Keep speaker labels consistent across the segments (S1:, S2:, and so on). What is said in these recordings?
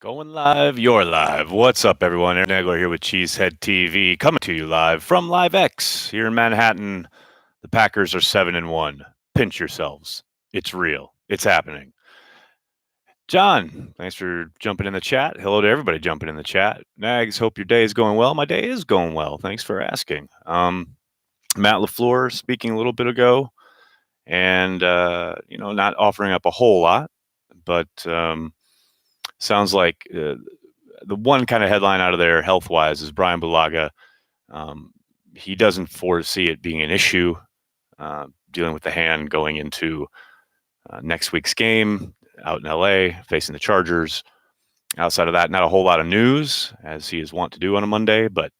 S1: Going live, you're live. What's up, everyone? Aaron Nagler here with Cheesehead TV, coming to you live from Live X here in Manhattan. The Packers are 7-1. Pinch yourselves. It's real. It's happening. John, thanks for jumping in the chat. Hello to everybody jumping in the chat. Nags, hope your day is going well. My day is going well. Thanks for asking. Matt LaFleur speaking a little bit ago, and not offering up a whole lot, but sounds like the one kind of headline out of there health-wise is Brian Bulaga. He doesn't foresee it being an issue dealing with the hand going into next week's game out in LA facing the Chargers. Outside of that, not a whole lot of news, as he is wont to do on a Monday, but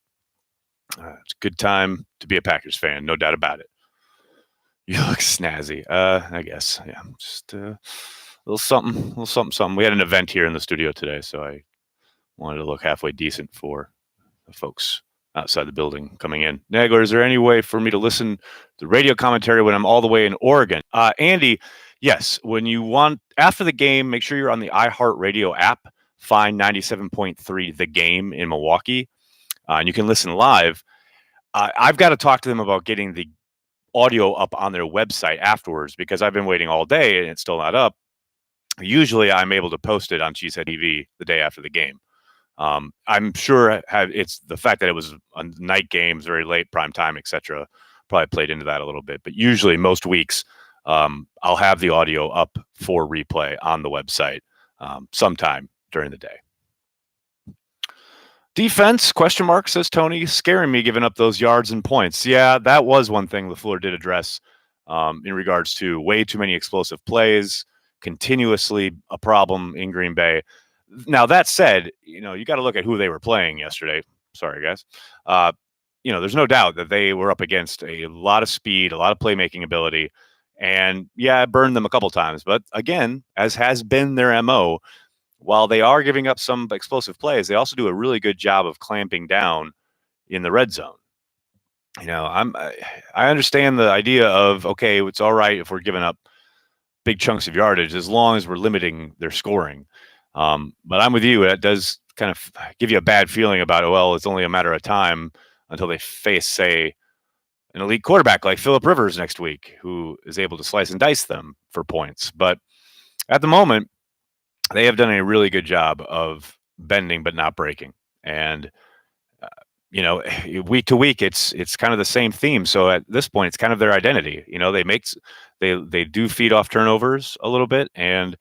S1: it's a good time to be a Packers fan, no doubt about it. You look snazzy. I guess, yeah, just a little something. We had an event here in the studio today, so I wanted to look halfway decent for the folks outside the building coming in. Nagler, is there any way for me to listen to radio commentary when I'm all the way in Oregon? Andy, yes. When you want, after the game, make sure you're on the iHeartRadio app. Find 97.3 The Game in Milwaukee, and you can listen live. I've got to talk to them about getting the audio up on their website afterwards, because I've been waiting all day and it's still not up. Usually I'm able to post it on Cheesehead TV the day after the game. I'm sure it's the fact that it was a night game, very late, prime time, etc. probably played into that a little bit. But usually most weeks I'll have the audio up for replay on the website sometime during the day. Defense, ? Says Tony, scaring me giving up those yards and points. Yeah, that was one thing LaFleur did address in regards to way too many explosive plays, continuously a problem in Green Bay. Now, that said, you got to look at who they were playing yesterday. Sorry, guys. There's no doubt that they were up against a lot of speed, a lot of playmaking ability. And yeah, it burned them a couple times. But again, as has been their MO, while they are giving up some explosive plays, they also do a really good job of clamping down in the red zone. I understand the idea of, okay, it's all right if we're giving up big chunks of yardage as long as we're limiting their scoring. But I'm with you. It does kind of give you a bad feeling about it. Well, it's only a matter of time until they face, say, an elite quarterback like Phillip Rivers next week, who is able to slice and dice them for points. But at the moment, they have done a really good job of bending but not breaking. And, week to week, it's kind of the same theme. So at this point, it's kind of their identity. They do feed off turnovers a little bit, and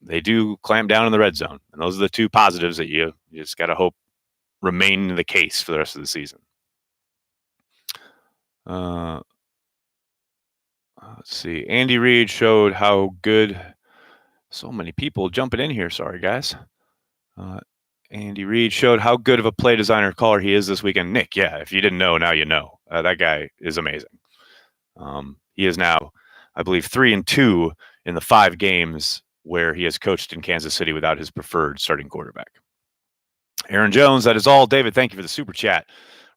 S1: they do clamp down in the red zone. And those are the two positives that you just got to hope remain the case for the rest of the season. Let's see. Andy Reid showed how good. So many people jumping in here. Sorry, guys. Andy Reid showed how good of a play designer caller he is this weekend. Nick, yeah, if you didn't know, now you know. That guy is amazing. He is now, I believe, 3-2 in the 5 games where he has coached in Kansas City without his preferred starting quarterback. Aaron Jones, that is all. David, thank you for the super chat.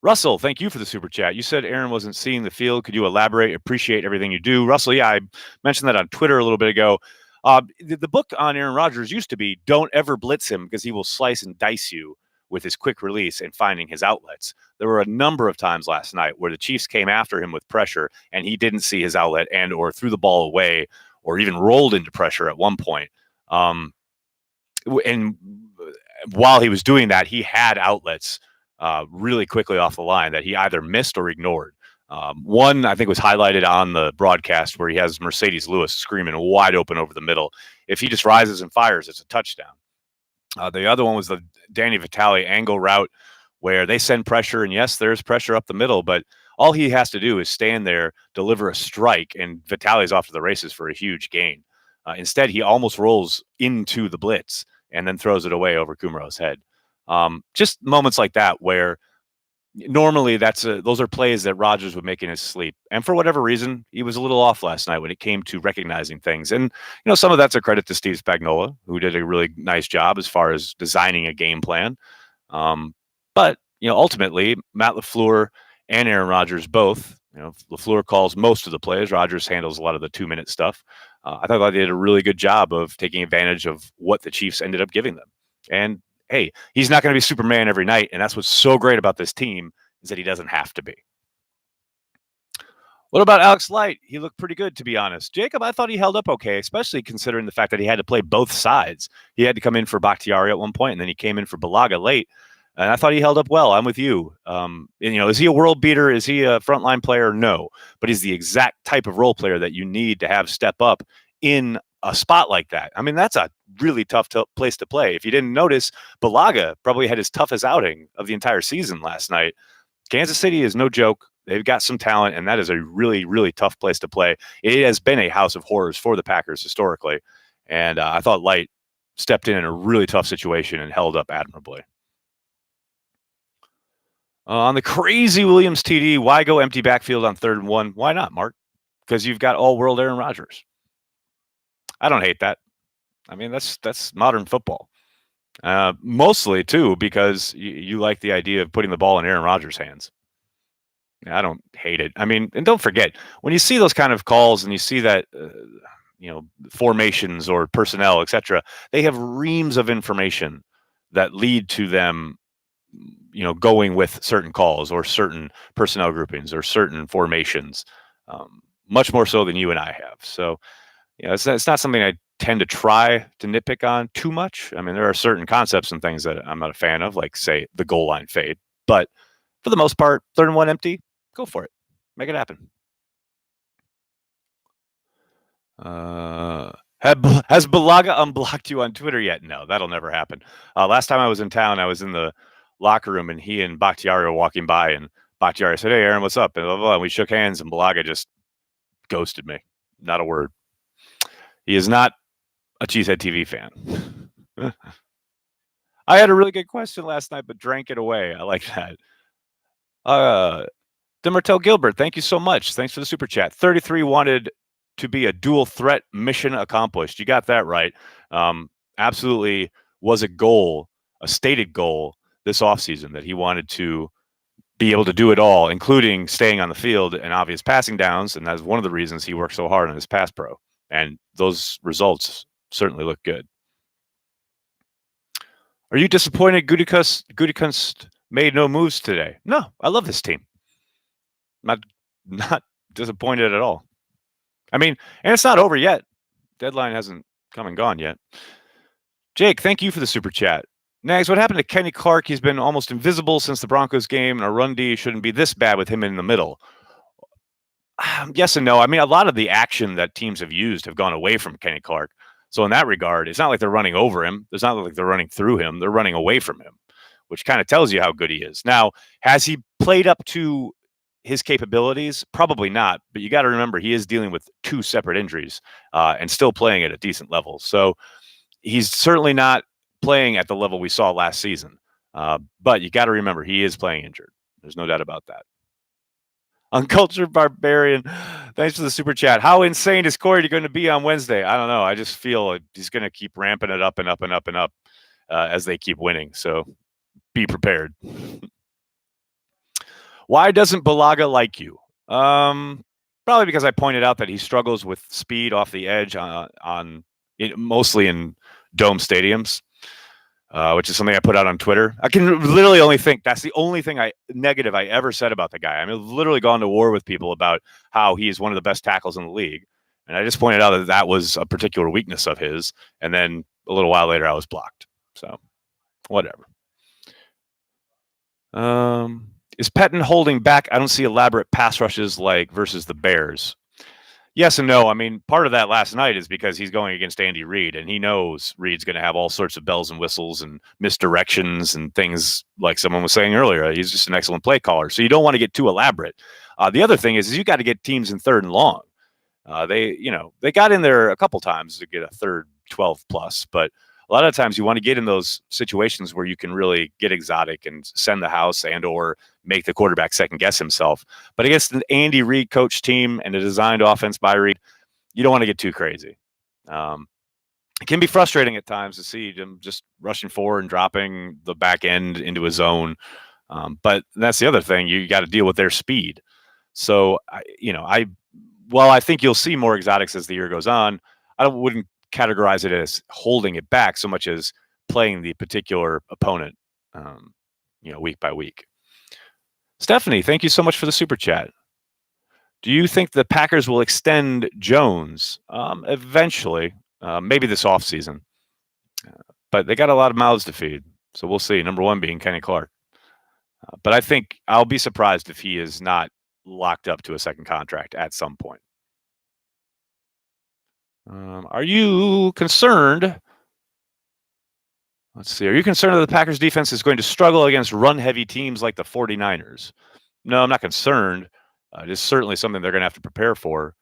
S1: Russell, thank you for the super chat. You said Aaron wasn't seeing the field. Could you elaborate? Appreciate everything you do. Russell, yeah, I mentioned that on Twitter a little bit ago. The book on Aaron Rodgers used to be "Don't ever blitz him because he will slice and dice you with his quick release and finding his outlets." There were a number of times last night where the Chiefs came after him with pressure and he didn't see his outlet and or threw the ball away or even rolled into pressure at one point. And while he was doing that, he had outlets really quickly off the line that he either missed or ignored. One, I think, was highlighted on the broadcast where he has Mercedes Lewis screaming wide open over the middle. If he just rises and fires, it's a touchdown. The other one was the Danny Vitale angle route where they send pressure, and yes, there's pressure up the middle, but all he has to do is stand there, deliver a strike, and Vitale's off to the races for a huge gain. Instead, he almost rolls into the blitz and then throws it away over Kumro's head. Just moments like that where normally those are plays that Rodgers would make in his sleep. And for whatever reason, he was a little off last night when it came to recognizing things. And, some of that's a credit to Steve Spagnuolo, who did a really nice job as far as designing a game plan. But ultimately, Matt LaFleur and Aaron Rodgers both, LaFleur calls most of the plays. Rodgers handles a lot of the 2-minute stuff. I thought they did a really good job of taking advantage of what the Chiefs ended up giving them. And hey, he's not going to be Superman every night, and that's what's so great about this team is that he doesn't have to be. What about Alex Light? He looked pretty good, to be honest. Jacob, I thought he held up okay, especially considering the fact that he had to play both sides. He had to come in for Bakhtiari at one point, and then he came in for Balaga late. And I thought he held up well. I'm with you. Is he a world beater? Is he a frontline player? No, but he's the exact type of role player that you need to have step up in a spot like that. I mean, that's a really tough place to play. If you didn't notice, Balaga probably had his toughest outing of the entire season last night. Kansas City is no joke. They've got some talent, and that is a really, really tough place to play. It has been a house of horrors for the Packers historically, and I thought Light stepped in a really tough situation and held up admirably. On the crazy Williams TD, why go empty backfield on 3rd and 1? Why not, Mark? Because you've got all-world Aaron Rodgers. I don't hate that. I mean, that's modern football. Mostly, too, because you like the idea of putting the ball in Aaron Rodgers' hands. I don't hate it. I mean, and don't forget, when you see those kind of calls and you see that, formations or personnel, etc., they have reams of information that lead to them, going with certain calls or certain personnel groupings or certain formations, much more so than you and I have. So, it's not something I tend to try to nitpick on too much. I mean, there are certain concepts and things that I'm not a fan of, like, say, the goal line fade. But for the most part, 3rd and 1 empty, go for it. Make it happen. Has Balaga unblocked you on Twitter yet? No, that'll never happen. Last time I was in town, I was in the locker room, and he and Bakhtiari were walking by, and Bakhtiari said, "Hey, Aaron, what's up?" And blah, blah, blah. And we shook hands, and Balaga just ghosted me. Not a word. He is not a Cheesehead TV fan. I had a really good question last night, but drank it away. I like that. Demartel Gilbert, thank you so much. Thanks for the super chat. 33 wanted to be a dual threat, mission accomplished. You got that right. Absolutely was a goal, a stated goal this offseason that he wanted to be able to do it all, including staying on the field and obvious passing downs. And that's one of the reasons he worked so hard on his pass pro. And those results certainly look good. Are you disappointed Gutekunst made no moves today? No, I love this team. Not disappointed at all. I mean, and it's not over yet. Deadline hasn't come and gone yet. Jake, thank you for the super chat. Nags, what happened to Kenny Clark? He's been almost invisible since the Broncos game, and our run D shouldn't be this bad with him in the middle. Yes and no. I mean, a lot of the action that teams have used have gone away from Kenny Clark. So in that regard, it's not like they're running over him. It's not like they're running through him. They're running away from him, which kind of tells you how good he is. Now, has he played up to his capabilities? Probably not. But you got to remember, he is dealing with 2 separate injuries and still playing at a decent level. So he's certainly not playing at the level we saw last season. But you got to remember, he is playing injured. There's no doubt about that. Uncultured Barbarian, thanks for the super chat. How insane is Corey going to be on Wednesday? I don't know. I just feel like he's going to keep ramping it up and up and up and up as they keep winning. So be prepared. Why doesn't Balaga like you? Probably because I pointed out that he struggles with speed off the edge mostly in dome stadiums. Which is something I put out on Twitter. I can literally only think that's the only thing negative I ever said about the guy. I mean, I've literally gone to war with people about how he's one of the best tackles in the league. And I just pointed out that was a particular weakness of his. And then a little while later, I was blocked. So, whatever. Is Pettin holding back? I don't see elaborate pass rushes like versus the Bears. Yes and no. I mean, part of that last night is because he's going against Andy Reid, and he knows Reid's going to have all sorts of bells and whistles and misdirections and things like someone was saying earlier. He's just an excellent play caller. So you don't want to get too elaborate. The other thing is you got to get teams in 3rd and long. They got in there a couple times to get a 3rd 12 plus, but a lot of times you want to get in those situations where you can really get exotic and send the house and or make the quarterback second guess himself. But against an Andy Reid coach team and a designed offense by Reid, you don't want to get too crazy. It can be frustrating at times to see him just rushing forward and dropping the back end into his zone. But that's the other thing. You got to deal with their speed. So, while I think you'll see more exotics as the year goes on, I wouldn't categorize it as holding it back so much as playing the particular opponent, um, week by week. Stephanie, thank you so much for the super chat. Do you think the Packers will extend Jones eventually? Maybe this offseason. But they got a lot of mouths to feed. So we'll see. Number one being Kenny Clark. But I think I'll be surprised if he is not locked up to a second contract at some point. Are you concerned? Let's see. Are you concerned that the Packers defense is going to struggle against run-heavy teams like the 49ers? No, I'm not concerned. It is certainly something they're going to have to prepare for.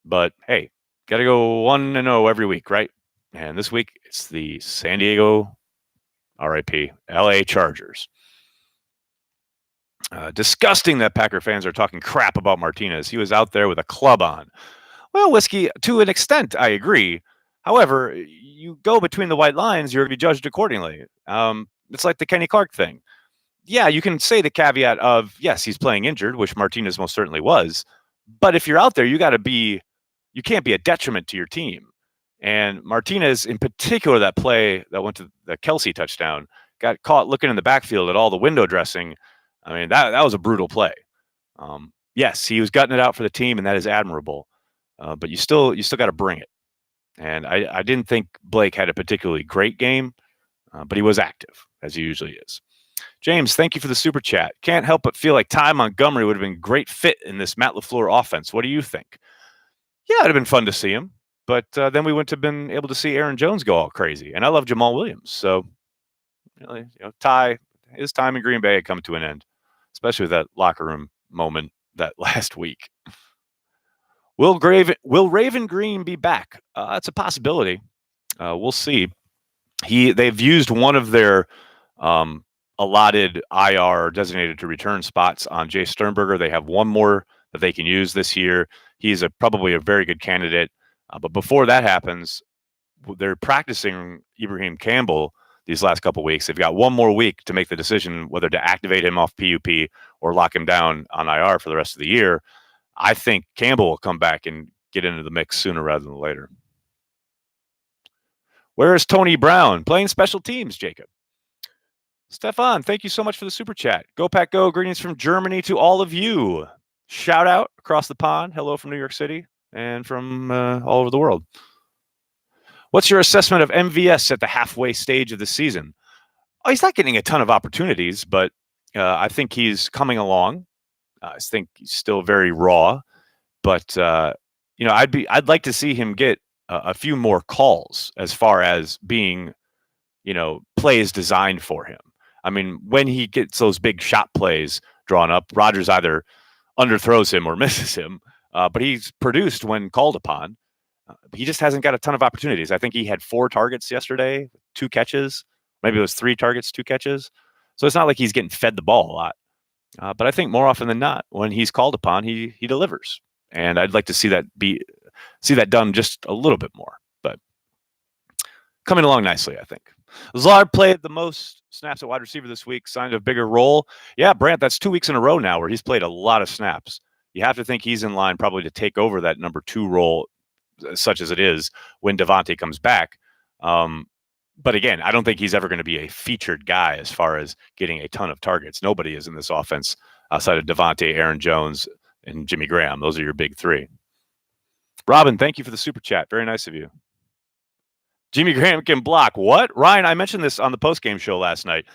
S1: But hey, got to go 1-0 every week, right? And this week it's the San Diego, RIP, LA Chargers. Disgusting that Packer fans are talking crap about Martinez. He was out there with a club on. Well, Whiskey, to an extent, I agree. However, you go between the white lines, you're going to be judged accordingly. It's like the Kenny Clark thing. Yeah, you can say the caveat of, yes, he's playing injured, which Martinez most certainly was. But if you're out there, you can't be a detriment to your team. And Martinez, in particular, that play that went to the Kelsey touchdown, got caught looking in the backfield at all the window dressing. I mean, that was a brutal play. Yes, he was gutting it out for the team, and that is admirable. But you still got to bring it. And I didn't think Blake had a particularly great game, but he was active, as he usually is. James, thank you for the super chat. Can't help but feel like Ty Montgomery would have been a great fit in this Matt LaFleur offense. What do you think? Yeah, it'd have been fun to see him. But then we wouldn't have been able to see Aaron Jones go all crazy. And I love Jamal Williams. So, really, Ty, his time in Green Bay had come to an end, especially with that locker room moment that last week. Will Raven Green be back? It's a possibility. We'll see. They've used one of their allotted IR, designated to return spots, on Jay Sternberger. They have one more that they can use this year. He's probably a very good candidate. But before that happens, they're practicing Ibrahim Campbell these last couple of weeks. They've got one more week to make the decision whether to activate him off PUP or lock him down on IR for the rest of the year. I think Campbell will come back and get into the mix sooner rather than later. Where is Tony Brown? Playing special teams, Jacob. Stefan, thank you so much for the super chat. Go Pack Go. Greetings from Germany to all of you. Shout out across the pond. Hello from New York City and from all over the world. What's your assessment of MVS at the halfway stage of the season? Oh, he's not getting a ton of opportunities, but I think he's coming along. I think he's still very raw, but I'd like to see him get a few more calls as far as being, plays designed for him. I mean, when he gets those big shot plays drawn up, Rodgers either underthrows him or misses him, but he's produced when called upon. He just hasn't got a ton of opportunities. I think he had 4 targets yesterday, 2 catches. Maybe it was 3 targets, 2 catches. So it's not like he's getting fed the ball a lot. But I think more often than not, when he's called upon, he delivers. And I'd like to see that done just a little bit more. But coming along nicely, I think. Lazard played the most snaps at wide receiver this week, signed a bigger role. Yeah, Brant, that's 2 weeks in a row now where he's played a lot of snaps. You have to think he's in line probably to take over that number 2 role, such as it is, when Davante comes back. But again, I don't think he's ever going to be a featured guy as far as getting a ton of targets. Nobody is in this offense outside of Davante, Aaron Jones, and Jimmy Graham. Those are your big 3. Robin, thank you for the super chat. Very nice of you. Jimmy Graham can block. What? Ryan, I mentioned this on the postgame show last night.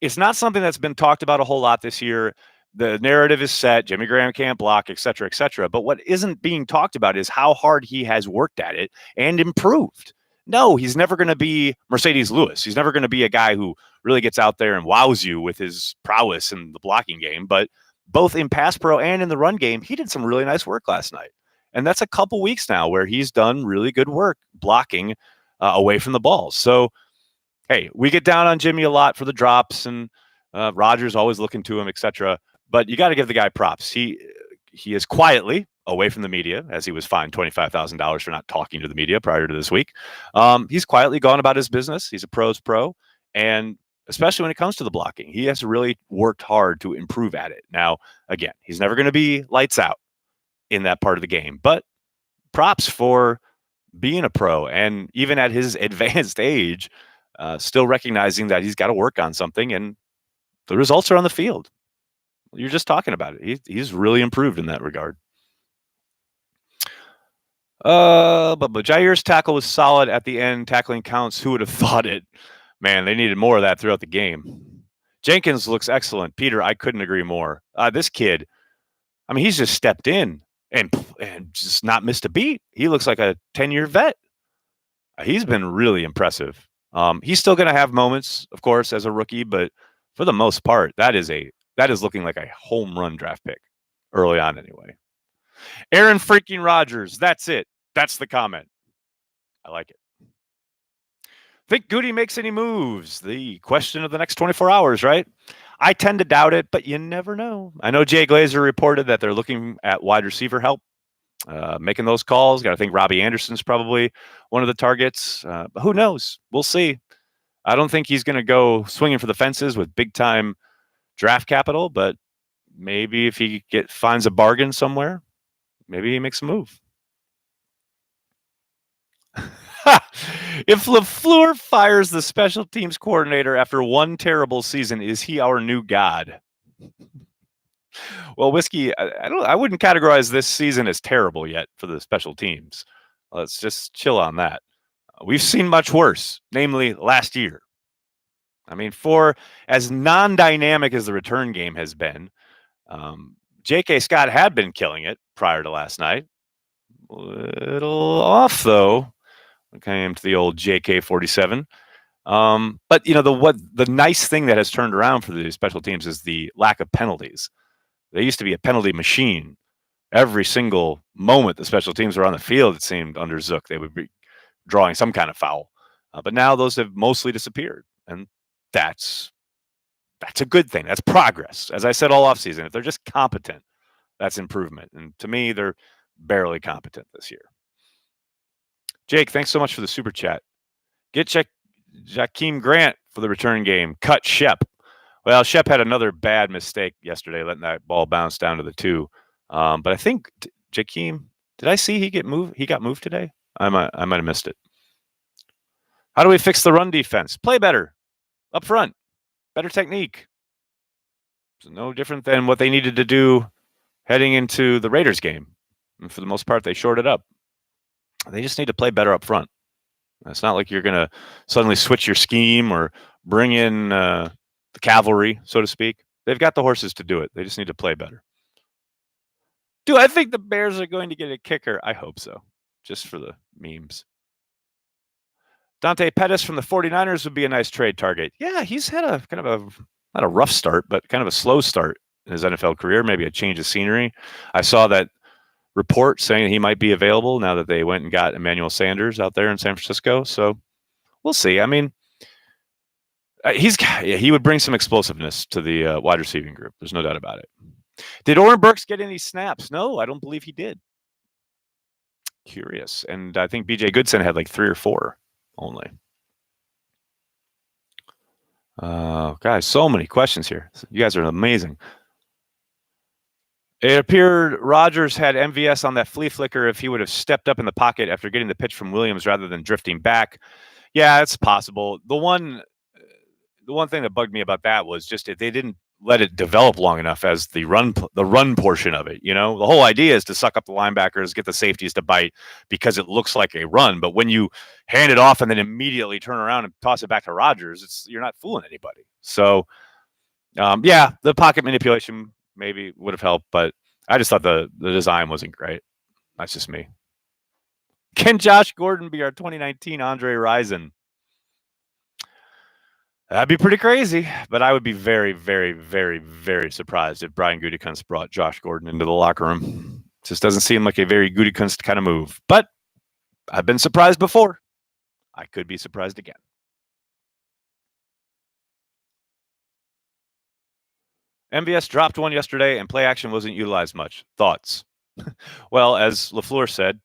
S1: It's not something that's been talked about a whole lot this year. The narrative is set. Jimmy Graham can't block, et cetera, et cetera. But what isn't being talked about is how hard he has worked at it and improved. No, he's never going to be Mercedes Lewis. He's never going to be a guy who really gets out there and wows you with his prowess in the blocking game. But both in pass pro and in the run game, he did some really nice work last night. And that's a couple weeks now where he's done really good work blocking away from the ball. So, hey, we get down on Jimmy a lot for the drops, and Rodgers always looking to him, et cetera. But you got to give the guy props. He is quietly away from the media, as he was fined $25,000 for not talking to the media prior to this week. He's quietly gone about his business. He's a pro's pro. And especially when it comes to the blocking, he has really worked hard to improve at it. Now, again, he's never going to be lights out in that part of the game. But props for being a pro, and even at his advanced age, still recognizing that he's got to work on something, and the results are on the field. You're just talking about it. He's really improved in that regard. But Jair's tackle was solid at the end. Tackling counts. Who would have thought it? Man, they needed more of that throughout the game. Jenkins looks excellent. Peter, I couldn't agree more. This kid, I mean, he's just stepped in and just not missed a beat. He looks like a 10-year vet. He's been really impressive. He's still going to have moments, of course, as a rookie, but for the most part, that is looking like a home run draft pick early on anyway. Aaron freaking Rodgers. That's it. That's the comment. I like it. Think Goody makes any moves? The question of the next 24 hours, right? I tend to doubt it, but you never know. I know Jay Glazer reported that they're looking at wide receiver help, making those calls. Got to think Robbie Anderson's probably one of the targets. But who knows? We'll see. I don't think he's going to go swinging for the fences with big-time draft capital, but maybe if he finds a bargain somewhere, maybe he makes a move. If LaFleur fires the special teams coordinator after one terrible season, is he our new god? Well, Whiskey, I wouldn't categorize this season as terrible yet for the special teams. Let's just chill on that. We've seen much worse, namely last year. I mean, for as non-dynamic as the return game has been, J.K. Scott had been killing it prior to last night. A little off, though. Came to the old JK-47. But the nice thing that has turned around for the special teams is the lack of penalties. They used to be a penalty machine. Every single moment the special teams were on the field, it seemed under Zook, they would be drawing some kind of foul. But now those have mostly disappeared, and that's a good thing. That's progress. As I said all offseason, if they're just competent, that's improvement. And to me, they're barely competent this year. Jake, thanks so much for the super chat. Get Jakeem Grant for the return game. Cut Shep. Well, Shep had another bad mistake yesterday, letting that ball bounce down to the 2. But I think Jakeem, did I see he got moved today? I might have missed it. How do we fix the run defense? Play better up front. Better technique. It's no different than what they needed to do heading into the Raiders game. And for the most part, they shored it up. They just need to play better up front. It's not like you're going to suddenly switch your scheme or bring in the cavalry, so to speak. They've got the horses to do it. They just need to play better. Do I think the Bears are going to get a kicker? I hope so, just for the memes. Dante Pettis from the 49ers would be a nice trade target. Yeah, he's had a kind of not a rough start, but kind of a slow start in his NFL career, maybe a change of scenery. I saw that report saying he might be available now that they went and got Emmanuel Sanders out there in San Francisco. So we'll see. I mean, he would bring some explosiveness to the wide receiving group. There's no doubt about it. Did Oren Burks get any snaps? No, I don't believe he did. Curious. And I think BJ Goodson had like 3 or 4 only. Guys, so many questions here. You guys are amazing. It appeared Rodgers had MVS on that flea flicker if he would have stepped up in the pocket after getting the pitch from Williams rather than drifting back. Yeah, it's possible. The one thing that bugged me about that was just if they didn't let it develop long enough as the run portion of it. The whole idea is to suck up the linebackers, get the safeties to bite because it looks like a run. But when you hand it off and then immediately turn around and toss it back to Rodgers, you're not fooling anybody. So, the pocket manipulation maybe would have helped, but I just thought the design wasn't great. That's just me. Can Josh Gordon be our 2019 Andre Rison? That'd be pretty crazy, but I would be very, very, very, very surprised if Brian Gutekunst brought Josh Gordon into the locker room. Just doesn't seem like a very Gutekunst kind of move, but I've been surprised before. I could be surprised again. MVS dropped one yesterday, and play action wasn't utilized much. Thoughts? Well, as LaFleur said,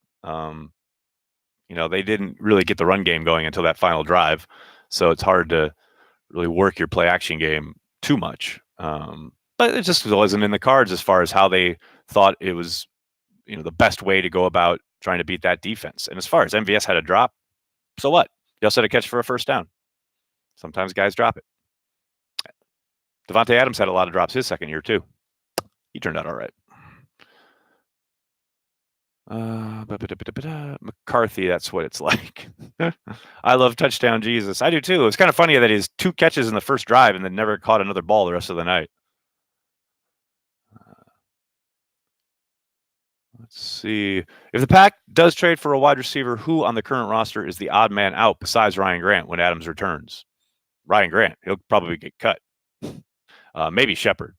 S1: they didn't really get the run game going until that final drive, so it's hard to really work your play action game too much. But it just wasn't in the cards as far as how they thought it was, the best way to go about trying to beat that defense. And as far as MVS had a drop, so what? He also had a catch for a first down. Sometimes guys drop it. Davante Adams had a lot of drops his second year too. He turned out all right. McCarthy, that's what it's like. I love touchdown Jesus. I do too. It was kind of funny that he has 2 catches in the first drive and then never caught another ball the rest of the night. Let's see. If the Pack does trade for a wide receiver, who on the current roster is the odd man out besides Ryan Grant when Adams returns? Ryan Grant. He'll probably get cut. Maybe Shepard.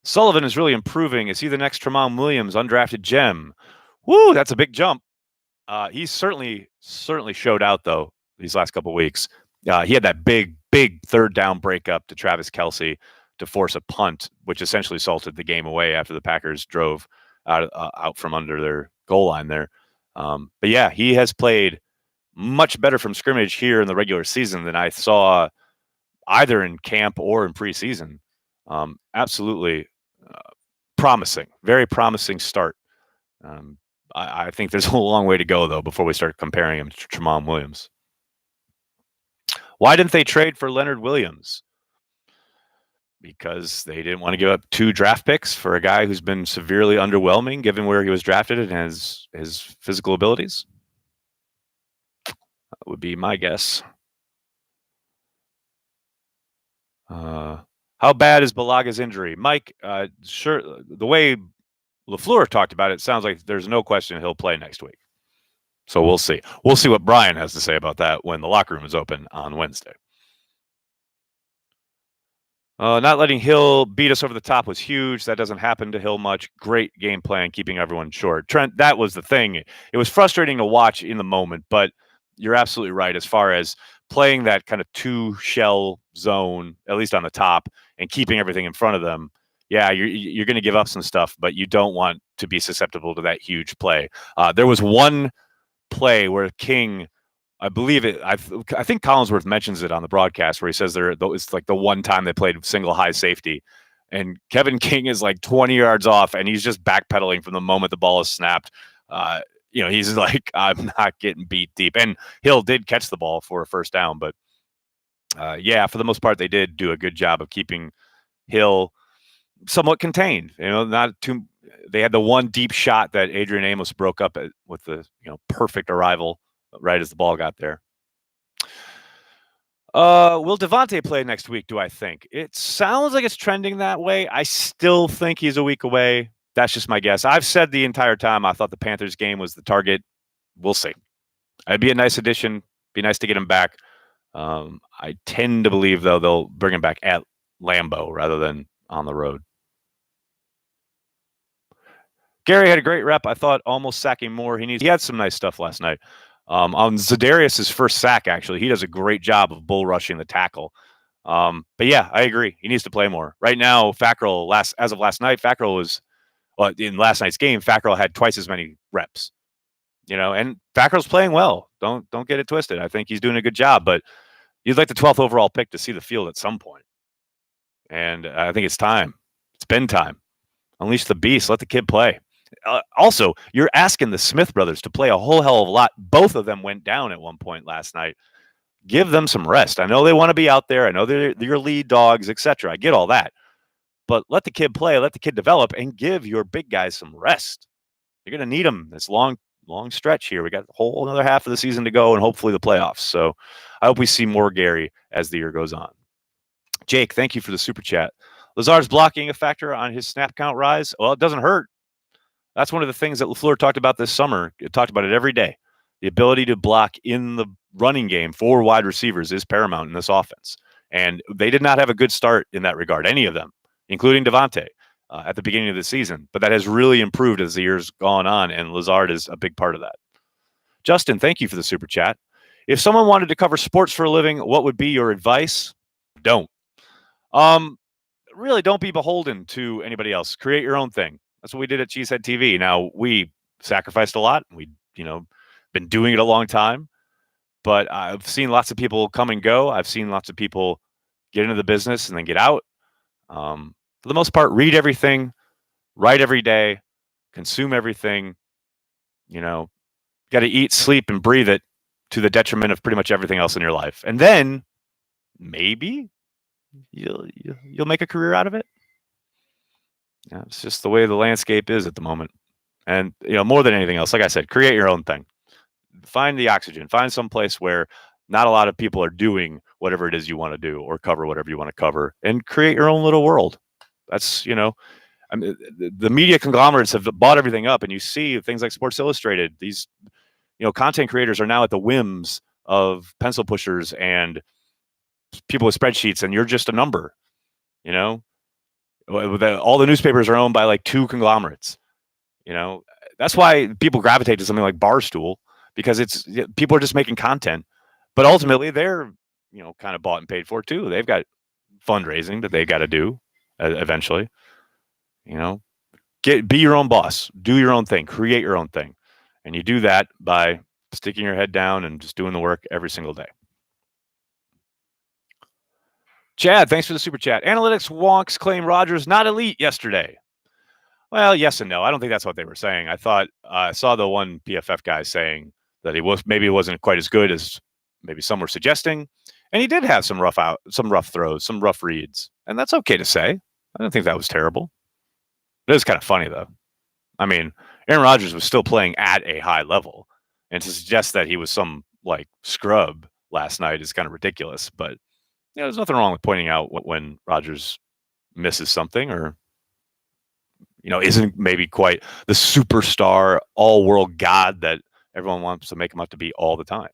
S1: Sullivan is really improving. Is he the next Tramon Williams undrafted gem? Woo, that's a big jump. He's certainly showed out, though, these last couple of weeks. He had that big third down breakup to Travis Kelce to force a punt, which essentially salted the game away after the Packers drove out from under their goal line there. But yeah, he has played much better from scrimmage here in the regular season than I saw either in camp or in preseason. Absolutely promising, very promising start. I think there's a long way to go, though, before we start comparing him to Tramon Williams. Why didn't they trade for Leonard Williams? Because they didn't want to give up 2 draft picks for a guy who's been severely underwhelming given where he was drafted and his physical abilities. That would be my guess. How bad is Balaga's injury? Mike, sure, the way LaFleur talked about it sounds like there's no question he'll play next week. So we'll see. We'll see what Brian has to say about that when the locker room is open on Wednesday. Not letting Hill beat us over the top was huge. That doesn't happen to Hill much. Great game plan, keeping everyone short. Trent, that was the thing. It was frustrating to watch in the moment, but you're absolutely right as far as playing that kind of 2-shell zone, at least on the top, and keeping everything in front of them. Yeah, you're going to give up some stuff, but you don't want to be susceptible to that huge play. There was one play where King, I believe it. I think Collinsworth mentions it on the broadcast where he says it's like the one time they played single high safety, and Kevin King is like 20 yards off, and he's just backpedaling from the moment the ball is snapped. He's like, I'm not getting beat deep. And Hill did catch the ball for a first down, but for the most part, they did do a good job of keeping Hill somewhat contained. Not too. They had the one deep shot that Adrian Amos broke up with the perfect arrival right as the ball got there. Will Davante play next week, do I think? It sounds like it's trending that way. I still think he's a week away. That's just my guess. I've said the entire time I thought the Panthers game was the target. We'll see. It'd be a nice addition. Be nice to get him back. I tend to believe, though, they'll bring him back at Lambeau rather than on the road. Gary had a great rep. I thought almost sacking more. He had some nice stuff last night. On Za'Darius' first sack, actually, he does a great job of bull rushing the tackle. But yeah, I agree. He needs to play more. Right now, as of last night, in last night's game, Fackrell had twice as many reps. And Fackrell's playing well. Don't get it twisted. I think he's doing a good job, but you'd like the 12th overall pick to see the field at some point. And I think it's time. It's been time. Unleash the beast. Let the kid play. Also, you're asking the Smith brothers to play a whole hell of a lot. Both of them went down at one point last night. Give them some rest. I know they want to be out there. I know they're your lead dogs, etc. I get all that. But let the kid play, let the kid develop, and give your big guys some rest. You're going to need them this long stretch here. We got a whole another half of the season to go and hopefully the playoffs. So I hope we see more Gary as the year goes on. Jake, thank you for the super chat. Lazard's blocking a factor on his snap count rise. Well, it doesn't hurt. That's one of the things that LaFleur talked about this summer. It talked about it every day. The ability to block in the running game for wide receivers is paramount in this offense. And they did not have a good start in that regard, any of them, including Davante at the beginning of the season. But that has really improved as the year's gone on, and Lazard is a big part of that. Justin, thank you for the super chat. If someone wanted to cover sports for a living, what would be your advice? Don't. Really don't be beholden to anybody else. Create your own thing. That's what we did at Cheesehead TV. Now, we sacrificed a lot. We, been doing it a long time. But I've seen lots of people come and go. I've seen lots of people get into the business and then get out. For the most part, read everything, write every day, consume everything. You know, got to eat, sleep, and breathe it to the detriment of pretty much everything else in your life. And then maybe you'll make a career out of it. Yeah, it's just the way the landscape is at the moment. And more than anything else, like I said, create your own thing. Find the oxygen. Find some place where not a lot of people are doing whatever it is you want to do or cover whatever you want to cover, and create your own little world. That's I mean, the media conglomerates have bought everything up, and you see things like Sports Illustrated. These content creators are now at the whims of pencil pushers and people with spreadsheets, and you're just a number. All the newspapers are owned by like two conglomerates. That's why people gravitate to something like Barstool, because people are just making content, but ultimately they're kind of bought and paid for too. They've got fundraising that they got to do eventually. Be your own boss, do your own thing, create your own thing, and you do that by sticking your head down and just doing the work every single day. Chad, thanks for the super chat. Analytics wonks claim Rodgers not elite yesterday. Well, yes and no. I don't think that's what they were saying. I saw the one PFF guy saying that he wasn't quite as good as maybe some were suggesting, and he did have some rough throws, some rough reads, and that's okay to say. I don't think that was terrible. It was kind of funny though. I mean, Aaron Rodgers was still playing at a high level, and to suggest that he was some like scrub last night is kind of ridiculous. But there's nothing wrong with pointing out when Rodgers misses something or isn't maybe quite the superstar all-world god that everyone wants to make him out to be all the time.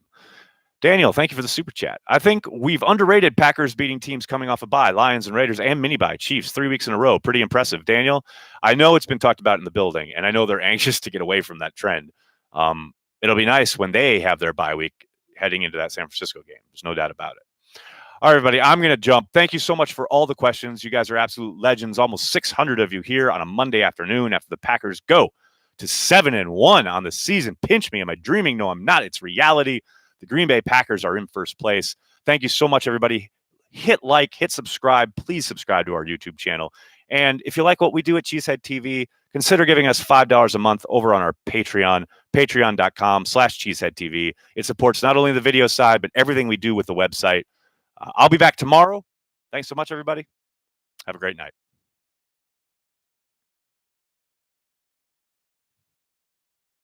S1: Daniel, thank you for the super chat. I think we've underrated Packers beating teams coming off a bye, Lions and Raiders and mini bye, Chiefs 3 weeks in a row. Pretty impressive. Daniel, I know it's been talked about in the building, and I know they're anxious to get away from that trend. It'll be nice when they have their bye week heading into that San Francisco game. There's no doubt about it. All right, everybody, I'm going to jump. Thank you so much for all the questions. You guys are absolute legends. Almost 600 of you here on a Monday afternoon after the Packers go to 7-1 on the season. Pinch me. Am I dreaming? No, I'm not. It's reality. The Green Bay Packers are in first place. Thank you so much, everybody. Hit like, hit subscribe. Please subscribe to our YouTube channel. And if you like what we do at Cheesehead TV, consider giving us $5 a month over on our Patreon, patreon.com/CheeseheadTV. It supports not only the video side, but everything we do with the website. I'll be back tomorrow. Thanks so much, everybody. Have a great night.